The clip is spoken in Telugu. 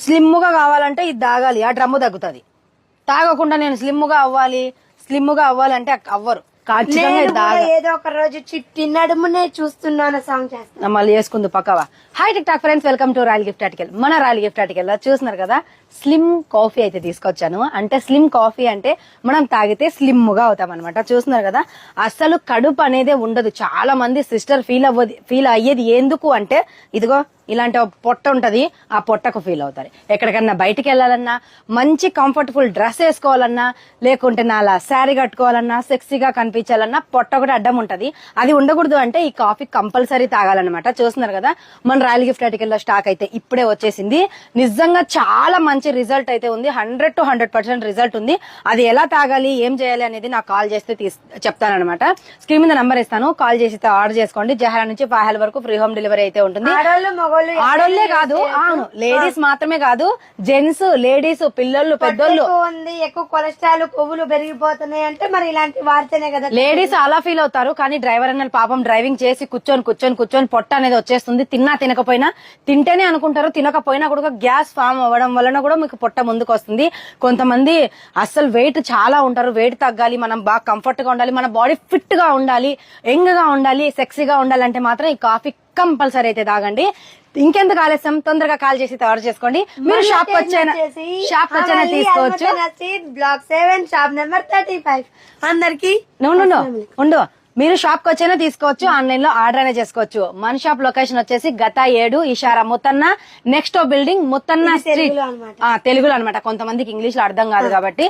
స్లిమ్ గా కావాలంటే ఇది తాగాలి, ఆ డ్రమ్ము తగ్గుతుంది. తాగకుండా నేను స్లిమ్ గా అవ్వాలి అంటే అవ్వరు. ఏదో ఒక రోజు చిట్టి నడుమునే చూస్తున్నాను సాంగ్ చేస్తాను. మళ్ళీ చేసుకుంది పక్కవా. Hi TikTok friends, welcome to royal gift article. మన రాయల్ గిఫ్ట్ ఆర్టికల్ లో చూస్తున్నారు కదా, స్లిమ్ కాఫీ అయితే తీసుకొచ్చాను. అంటే స్లిమ్ కాఫీ అంటే మనం తాగితే స్లిమ్ గా అవుతాం అనమాట. చూస్తున్నారు కదా, అసలు కడుపు అనేదే ఉండదు. చాలా మంది సిస్టర్ ఫీల్ అయ్యేది ఎందుకు అంటే, ఇదిగో ఇలాంటి పొట్ట ఉంటది, ఆ పొట్టకు ఫీల్ అవుతారు. ఎక్కడికన్నా బయటికి వెళ్ళాలన్నా, మంచి కంఫర్టబుల్ డ్రెస్ వేసుకోవాలన్నా, లేకుంటే నాలా శారీ కట్టుకోవాలన్నా, సెక్సీగా కనిపించాలన్నా పొట్ట ఒకటి అడ్డం ఉంటది. అది ఉండకూడదు అంటే ఈ కాఫీ కంపల్సరీ తాగాలన్నమాట. చూస్తున్నారు కదా, మన రాయల్ గిఫ్ట్ ఆర్టికల్ లో స్టాక్ అయితే ఇప్పుడే వచ్చేసింది. నిజంగా చాలా మంచి రిజల్ట్ అయితే ఉంది. 100 to 100% రిజల్ట్ ఉంది. అది ఎలా తాగాలి, ఏం చేయాలి అనేది నాకు కాల్ చేస్తే చెప్తానన్నమాట. స్క్రీన్ మీద నంబర్ ఇస్తాను, కాల్ చేసి ఆర్డర్ చేసుకోండి. జహరా నుంచి పాహాల వరకు ఫ్రీ హోమ్ డెలివరీ అయితే ఉంటుంది. ఆడోళ్లే కాదు, అవును, లేడీస్ మాత్రమే కాదు, జెంట్స్, లేడీస్, పిల్లలు, పెద్దోళ్ళు. ఎక్కువ కొలెస్ట్రాల్, కొవ్వులు పెరిగిపోతున్నాయి అంటే మరి ఇలాంటి వాడితేనే కదా. లేడీస్ అలా ఫీల్ అవుతారు, కానీ డ్రైవర్ అన్న పాపం డ్రైవింగ్ చేసి కూర్చొని పొట్ట అనేది వచ్చేస్తుంది. తిన్నా తినకపోయినా, తింటేనే అనుకుంటారు, తినకపోయినా కూడా గ్యాస్ ఫామ్ అవ్వడం వలన కూడా మీకు పొట్ట ముందుకు వస్తుంది. కొంతమంది అస్సలు వెయిట్ చాలా ఉంటారు, వెయిట్ తగ్గాలి, మనం బాగా కంఫర్ట్ గా ఉండాలి, మన బాడీ ఫిట్ గా ఉండాలి, యంగ్ గా ఉండాలి, సెక్సీగా ఉండాలంటే మాత్రం ఈ కాఫీ కంపల్సరీ అయితే తాగండి. ఇంకెందుకు ఆలస్యం, తొందరగా కాల్ చేసి ఆర్డర్ చేసుకోండి. మీరు షాప్ వచ్చైనా తీసుకోవచ్చు. Block 7 shop number 35. అందరికి ఉండు, మీరు షాప్ కి వచ్చైనా తీసుకోవచ్చు, ఆన్లైన్ లో ఆర్డర్ అయినా చేసుకోవచ్చు. మన షాప్ లొకేషన్ వచ్చేసి గత 7 ఇషారా Muthanna next building, Muthanna street. తెలుగులో అనమాట, కొంతమందికి ఇంగ్లీష్ లో అర్థం కాదు కాబట్టి